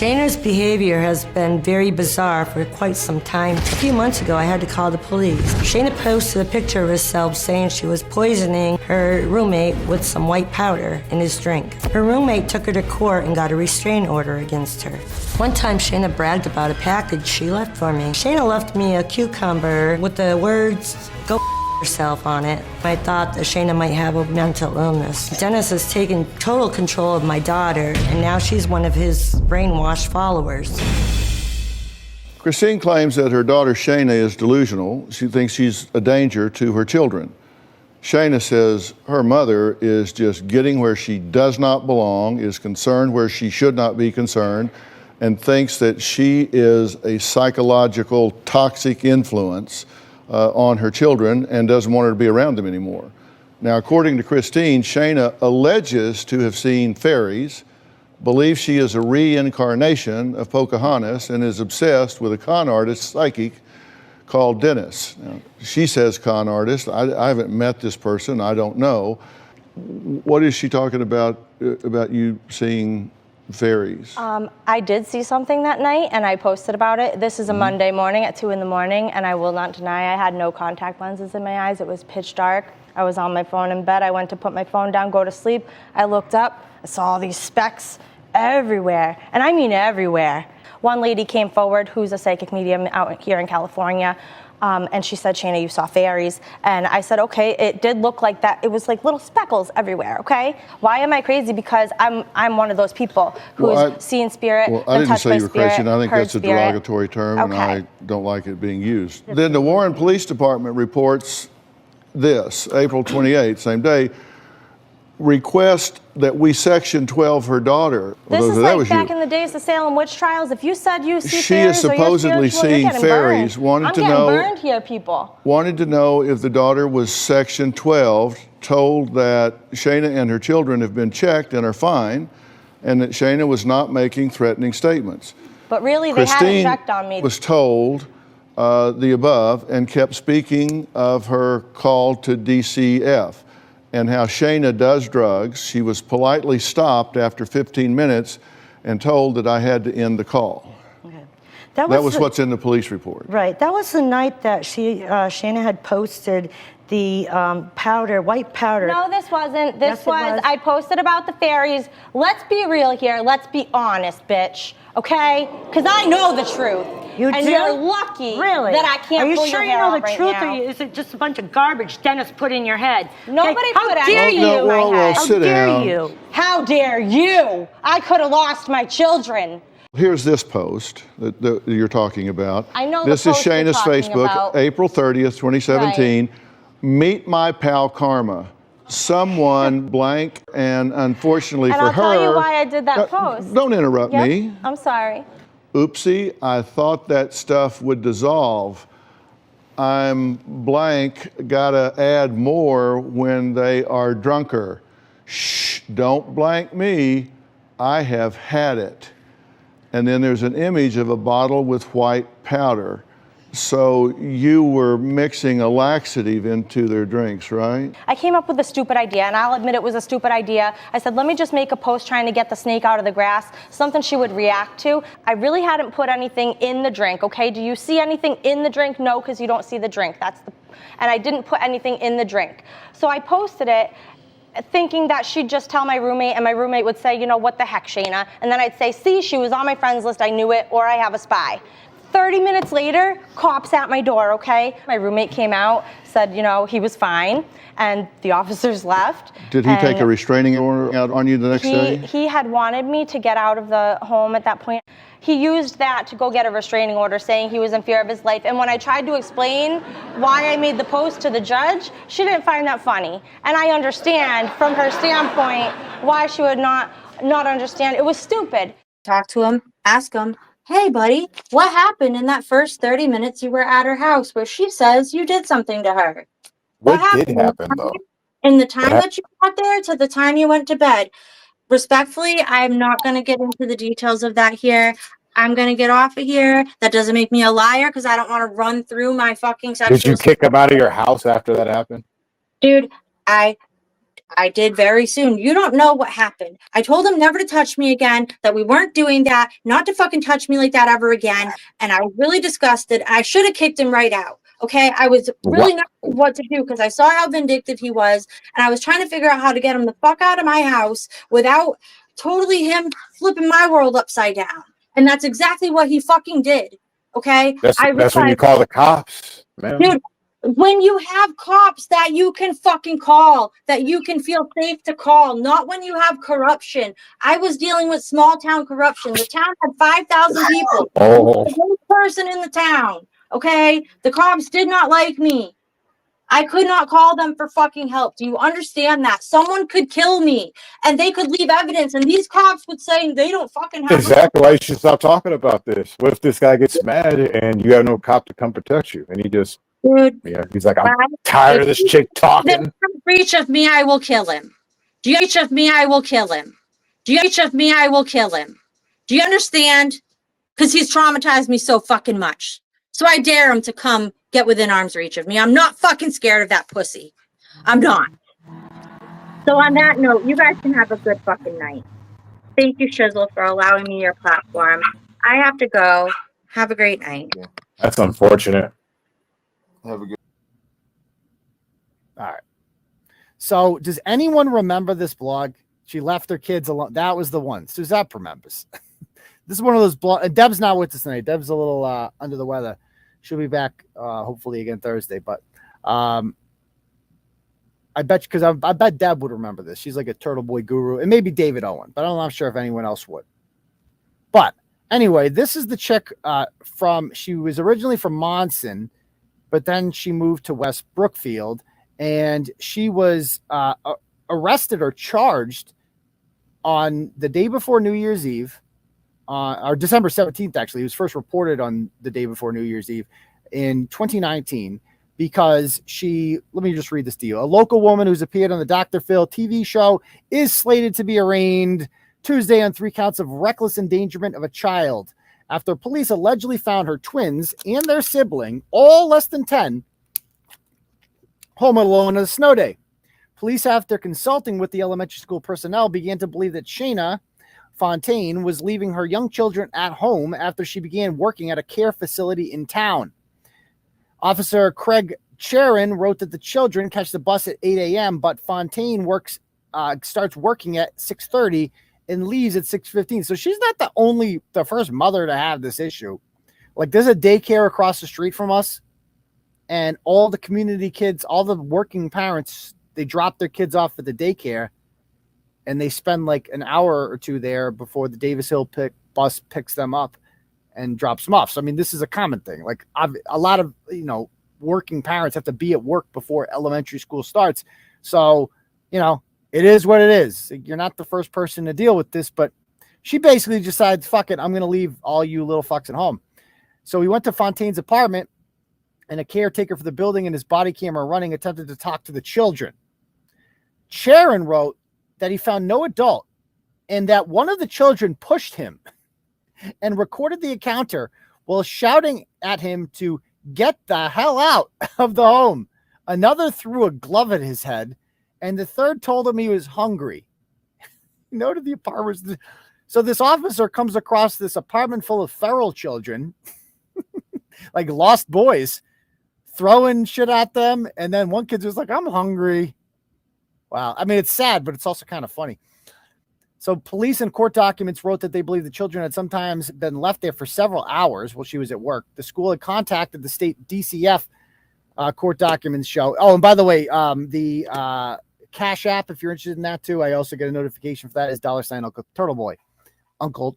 Shayna's behavior has been very bizarre for quite some time. A few months ago, I had to call the police. Shayna posted a picture of herself saying she was poisoning her roommate with some white powder in his drink. Her roommate took her to court and got a restraining order against her. One time, Shayna bragged about a package she left for me. Shayna left me a cucumber with the words, "Go herself" on it. I thought that Shaina might have a mental illness. Dennis has taken total control of my daughter, and now she's one of his brainwashed followers. Christine claims that her daughter Shaina is delusional. She thinks she's a danger to her children. Shaina says her mother is just getting where she does not belong, is concerned where she should not be concerned, and thinks that she is a psychological toxic influence on her children and doesn't want her to be around them anymore. Now, according to Christine, Shaina alleges to have seen fairies, believes she is a reincarnation of Pocahontas, and is obsessed with a con artist psychic called Dennis. Now, she says con artist. I haven't met this person. I don't know. What is she talking about you seeing fairies? I did see something that night and I posted about it. This is a Monday morning at 2 in the morning, and I will not deny I had no contact lenses in my eyes. It was pitch dark. I was on my phone in bed. I went to put my phone down, go to sleep. I looked up, I saw all these specks everywhere, and I mean everywhere. One lady came forward who's a psychic medium out here in California. And she said, "Shaina, you saw fairies." And I said, okay, it did look like that. It was like little speckles everywhere, okay? Why am I crazy? Because I'm one of those people who's seen spirit, I didn't say you were crazy, and I think that's a spirit. derogatory term, and I don't like it being used. Then the Warren Police Department reports this, April 28th, same day, request that we Section 12 her daughter. This is like back in the days of Salem witch trials. If you said you see she fairies, is supposedly seeing fairies. I'm getting burned here, people. Wanted to know if the daughter was Section 12, told that Shaina and her children have been checked and are fine, and that Shaina was not making threatening statements. But really, they hadn't checked on me. Was told the above and kept speaking of her call to DCF and how Shaina does drugs. She was politely stopped after 15 minutes and told that I had to end the call. Okay. That was what's in the police report. Right. That was the night that Shaina had posted the white powder. No, this wasn't. This was, I posted about the fairies. Let's be real here. Let's be honest, bitch. Okay? Because I know the truth. You and do? You're lucky that I can't pull your hair out right now. Are you sure you know the truth, or is it just a bunch of garbage Dennis put in your head? Nobody put anything in my head. How dare you? How dare you? I could have lost my children. Here's this post that you're talking about. I know this is Shaina's Facebook, about. April 30th, 2017. Right. Meet my pal Karma. Someone blank, and unfortunately for her. And I'll tell you why I did that post. Don't interrupt me. I'm sorry. Oopsie, I thought that stuff would dissolve. I'm blank, gotta add more when they are drunker. Shh, don't blank me. I have had it. And then there's an image of a bottle with white powder. So you were mixing a laxative into their drinks, right? I came up with a stupid idea, and I'll admit it was a stupid idea. I said, let me just make a post trying to get the snake out of the grass, something she would react to. I really hadn't put anything in the drink, okay? Do you see anything in the drink? No, because you don't see the drink. And I didn't put anything in the drink. So I posted it thinking that she'd just tell my roommate, and my roommate would say, you know, what the heck, Shaina? And then I'd say, see, she was on my friends list, I knew it, or I have a spy. 30 minutes later, cops at my door, okay? My roommate came out, said, you know, he was fine, and the officers left. Did he take a restraining order out on you the next day? He had wanted me to get out of the home at that point. He used that to go get a restraining order, saying he was in fear of his life. And when I tried to explain why I made the post to the judge, she didn't find that funny. And I understand from her standpoint why she would not understand. It was stupid. Talk to him, ask him, hey, buddy, what happened in that first 30 minutes you were at her house where she says you did something to her? What did happen, though? In the time that you got there to the time you went to bed. Respectfully, I'm not going to get into the details of that here. I'm going to get off of here. That doesn't make me a liar because I don't want to run through my fucking sexual... Did you kick him out of your house after that happened? Dude, I I did very soon. You don't know what happened. I told him never to touch me again, that we weren't doing that, not to fucking touch me like that ever again. And I was really disgusted. I should have kicked him right out. Okay. I was really not sure what to do because I saw how vindictive he was. And I was trying to figure out how to get him the fuck out of my house without totally him flipping my world upside down. And that's exactly what he fucking did. Okay. That's when you call the cops, man. Dude, when you have cops that you can fucking call, that you can feel safe to call, not when you have corruption. I was dealing with small town corruption. The town had 5,000 people. Oh. One person in the town. Okay. The cops did not like me. I could not call them for fucking help. Do you understand that? Someone could kill me and they could leave evidence, and these cops would say they don't fucking have exactly why you should stop talking about this. What if this guy gets mad and you have no cop to come protect you, and he just, dude, he's like, I'm tired of this chick talking. Breach of me, I will kill him. Do you breach of me, I will kill him. Do you breach of me, I will kill him. Do you understand? Because he's traumatized me so fucking much. So I dare him to come get within arm's reach of me. I'm not fucking scared of that pussy. I'm not. So on that note, you guys can have a good fucking night. Thank you, Shizzle, for allowing me your platform. I have to go. Have a great night. That's unfortunate. Have a good. All right. So does anyone remember this blog? She left her kids alone. That was the one. Suzette remembers. This is one of those blogs. Deb's not with us tonight. Deb's a little under the weather. She'll be back hopefully again Thursday. But I bet because I bet Deb would remember this. She's like a Turtle Boy guru, and maybe David Owen, but I'm not sure if anyone else would. But anyway, this is the chick she was originally from Monson, but then she moved to West Brookfield, and she was arrested or charged on the day before New Year's Eve. Or December 17th, actually. It was first reported on the day before New Year's Eve in 2019 because let me just read this to you. A local woman who's appeared on the Dr. Phil TV show is slated to be arraigned Tuesday on 3 counts of reckless endangerment of a child after police allegedly found her twins and their sibling, all less than 10, home alone on a snow day. Police, after consulting with the elementary school personnel, began to believe that Shaina Fontaine was leaving her young children at home after she began working at a care facility in town. Officer Craig Charon wrote that the children catch the bus at 8 a.m., but Fontaine starts working at 6:30 and leaves at 6:15. So she's not the first mother to have this issue. Like, there's a daycare across the street from us, and all the community kids, all the working parents, they drop their kids off at the daycare, and they spend like an hour or two there before the Davis Hill bus picks them up and drops them off. So, I mean, this is a common thing. Like, a lot of, working parents have to be at work before elementary school starts. So, it is what it is. You're not the first person to deal with this, but she basically decides, fuck it, I'm going to leave all you little fucks at home. So we went to Fontaine's apartment, and a caretaker for the building and his body camera running attempted to talk to the children. Charon wrote that he found no adult and that one of the children pushed him and recorded the encounter while shouting at him to get the hell out of the home. Another threw a glove at his head, and the third told him he was hungry. Noted the apartment. So this officer comes across this apartment full of feral children, like lost boys, throwing shit at them. And then one kid's just like, I'm hungry. Wow. I mean, it's sad, but it's also kind of funny. So police and court documents wrote that they believe the children had sometimes been left there for several hours while she was at work. The school had contacted the state DCF, court documents show. Oh, and by the way, the Cash App, if you're interested in that too, I also get a notification for that, is $ Uncle Turtle Boy.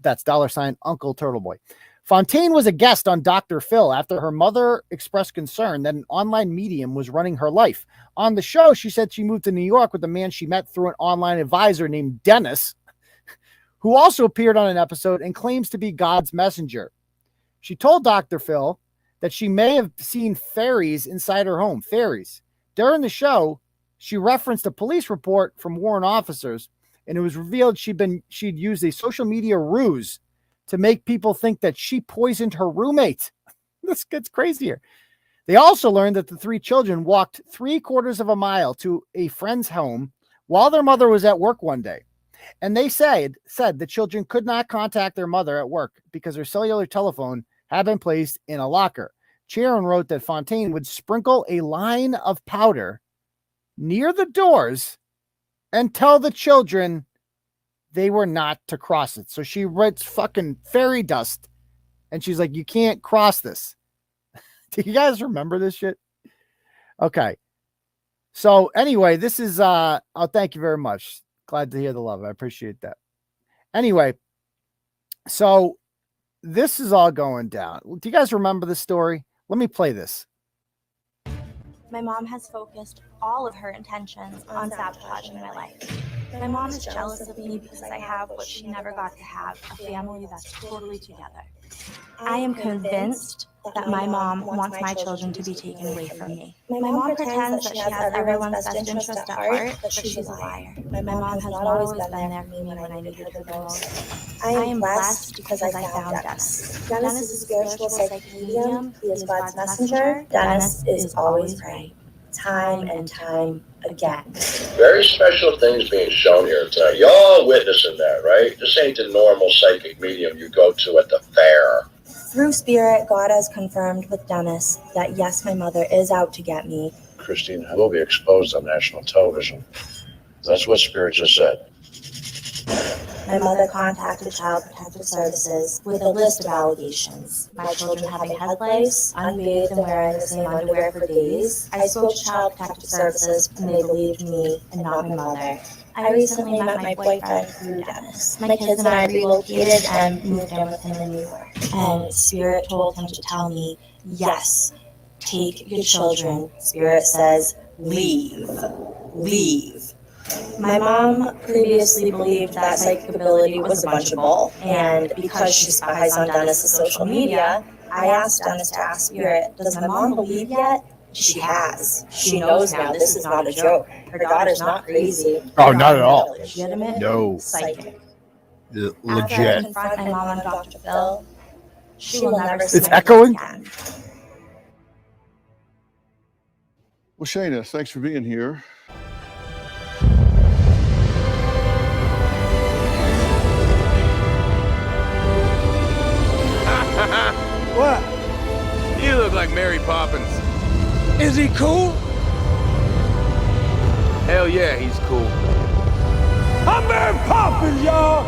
That's $ Uncle Turtle Boy. Fontaine was a guest on Dr. Phil after her mother expressed concern that an online medium was running her life. On the show, she said she moved to New York with a man she met through an online advisor named Dennis, who also appeared on an episode and claims to be God's messenger. She told Dr. Phil that she may have seen fairies inside her home. Fairies. During the show, she referenced a police report from Warren officers, and it was revealed she'd used a social media ruse to make people think that she poisoned her roommate. This gets crazier. They also learned that the 3 children walked 3/4 of a mile to a friend's home while their mother was at work one day. And they said the children could not contact their mother at work because her cellular telephone had been placed in a locker. Sharon wrote that Fontaine would sprinkle a line of powder near the doors and tell the children they were not to cross it. So she writes fucking fairy dust and she's like, you can't cross this. Do you guys remember this shit? Okay. So anyway, this is, oh, thank you very much. Glad to hear the love. I appreciate that. Anyway, so this is all going down. Do you guys remember the story? Let me play this. My mom has focused all of her intentions on sabotaging my life. My mom is jealous of me because I have what she never got to have, a family that's totally together. I am convinced that my mom wants my children to be taken away from me. My mom pretends that she has everyone's best interest at heart, but she's a liar. My mom has not always been there for me when I needed her the most. I am blessed because I found Dennis. Dennis is a spiritual psychic medium. He is God's messenger. Dennis is always right. Time and time again. Very special things being shown here tonight. Y'all witnessing that, right? This ain't the normal psychic medium you go to at the fair. Through spirit, God has confirmed with Dennis that yes, my mother is out to get me. Christine will be exposed on national television. That's what Spirit just said. My mother contacted Child Protective Services with a list of allegations. My children having head lice, unbathed and wearing the same underwear for days. I spoke to Child Protective Services and they believed me and not my mother. I recently met my boyfriend through Dennis. My kids and I relocated and moved in with him in New York. And Spirit told him to tell me, yes, take your children. Spirit says, leave. Leave. My mom previously believed that psychic ability was a bunch of bull, and because she spies on Dennis' social media, I asked Dennis to ask Spirit, does my mom believe yet? She has. She knows now this is not a joke. Her daughter's not crazy. Oh, not at all. Legitimate. No. Psychic. After I Legit. confront my mom and Dr. Phil, she will never see It's my echoing? kids again. Well, Shayna, thanks for being here. What? You look like Mary Poppins. Is he cool? Hell yeah, he's cool. I'm Mary Poppins, y'all!